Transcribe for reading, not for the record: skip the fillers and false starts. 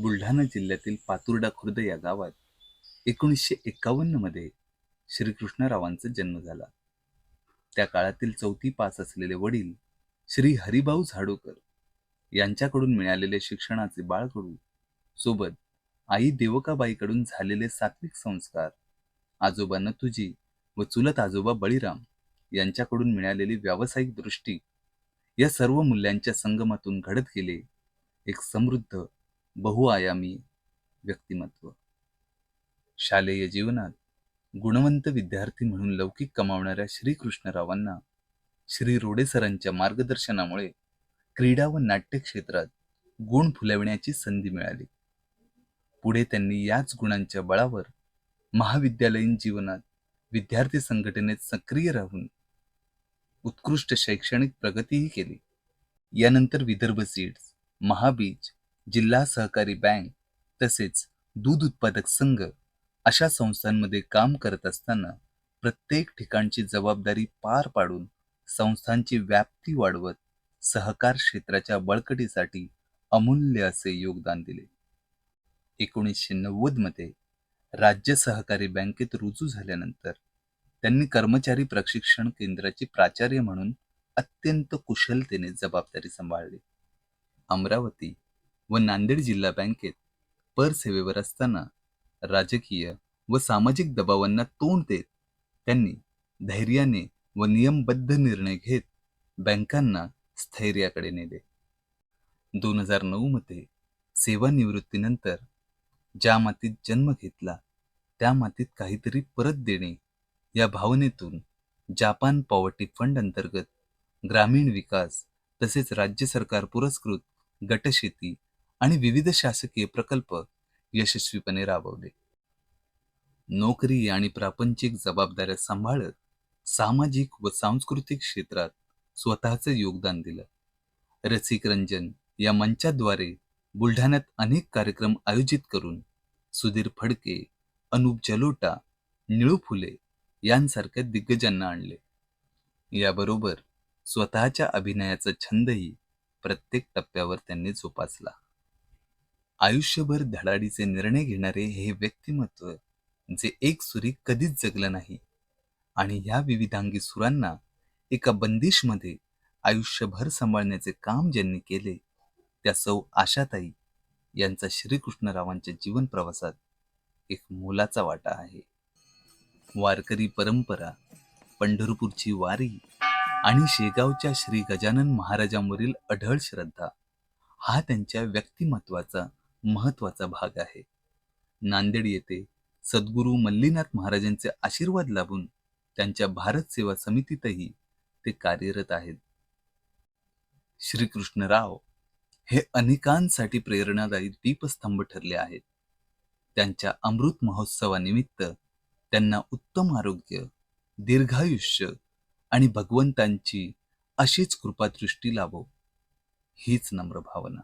बुलढाणा जिल्ह्यातील पातुर्डा खुर्द या गावात 1951 मध्ये श्रीकृष्णरावांचा जन्म झाला. त्या काळातील 4थी पास असलेले वडील श्री हरिभाऊ झाडोकर यांच्याकडून मिळालेले शिक्षणाचे बाळकडू सोबत आई देवकाबाईकडून झालेले सात्विक संस्कार, आजोबा नथुजी व चुलत आजोबा बळीराम यांच्याकडून मिळालेली व्यावसायिक दृष्टी या सर्व मूल्यांच्या संगमातून घडत गेले एक समृद्ध, बहुआयामी व्यक्तिमत्व. शालेय जीवनात गुणवंत विद्यार्थी म्हणून लौकिक कमावणाऱ्या श्रीकृष्णरावांना श्री रोडे सरांच्या मार्गदर्शनामुळे क्रीडा व नाट्य क्षेत्रात गुण फुलविण्याची संधी मिळाली. पुढे त्यांनी याच गुणांच्या बळावर महाविद्यालयीन जीवनात विद्यार्थी संघटनेत सक्रिय राहून उत्कृष्ट शैक्षणिक प्रगतीही केली. यानंतर विदर्भ सीड्स, महाबीज, जिल्हा सहकारी बँक तसेच दूध उत्पादक संघ अशा संस्थांमध्ये काम करत असताना प्रत्येक ठिकाणची जबाबदारी पार पाडून संस्थांची व्याप्ती वाढवत सहकार क्षेत्राच्या बळकटीसाठी अमूल्य असे योगदान दिले. 1990 मध्ये राज्य सहकारी बँकेत रुजू झाल्यानंतर त्यांनी कर्मचारी प्रशिक्षण केंद्राचे प्राचार्य म्हणून अत्यंत कुशलतेने जबाबदारी सांभाळली. अमरावती व नांदेड जिल्हा बँकेत परसेवेवर असताना राजकीय व सामाजिक दबावांना तोंड देत त्यांनी धैर्याने व नियमबद्ध निर्णय घेत बँकांना स्थैर्याकडे नेले. 2009 मध्ये सेवानिवृत्तीनंतर ज्या मातीत जन्म घेतला त्या मातीत काहीतरी परत देणे या भावनेतून जापान पॉवर्टी फंड अंतर्गत ग्रामीण विकास तसेच राज्य सरकार पुरस्कृत गटशेती आणि विविध शासकीय प्रकल्प यशस्वीपणे राबवले. नोकरी आणि प्रापंचिक जबाबदाऱ्या सांभाळत सामाजिक व सांस्कृतिक क्षेत्रात स्वतःचे योगदान दिलं. रसिक रंजन या मंचाद्वारे बुलढाण्यात अनेक कार्यक्रम आयोजित करून सुधीर फडके, अनुप जलोटा, निळू फुले यांसारख्या दिग्गजांना आणले. याबरोबर स्वतःच्या अभिनयाचा छंदही प्रत्येक टप्प्यावर त्यांनी जोपासला. आयुष्यभर धडाडीचे निर्णय घेणारे हे व्यक्तिमत्व जे एकसुरी कधीच जगलं नाही आणि ह्या विविधांगी सुरांना एका बंदिशमध्ये आयुष्यभर सांभाळण्याचे काम ज्यांनी केले त्या सौ आशाताई यांचा श्रीकृष्णरावांच्या जीवन प्रवासात एक मोलाचा वाटा आहे. वारकरी परंपरा, पंढरपूरची वारी आणि शेगावच्या श्री गजानन महाराजांवरील अढळ श्रद्धा हा त्यांच्या व्यक्तिमत्वाचा महत्वाचा भाग आहे. नांदेड येथे सद्गुरू मल्लीनाथ महाराजांचे आशीर्वाद लाभून त्यांच्या भारत सेवा समितीतही ते कार्यरत आहेत. श्रीकृष्णराव हे अनेकांसाठी प्रेरणादायी दीपस्तंभ ठरले आहेत. त्यांच्या अमृत महोत्सवानिमित्त त्यांना उत्तम आरोग्य, दीर्घायुष्य आणि भगवंतांची अशीच कृपादृष्टी लाभो हीच नम्र भावना.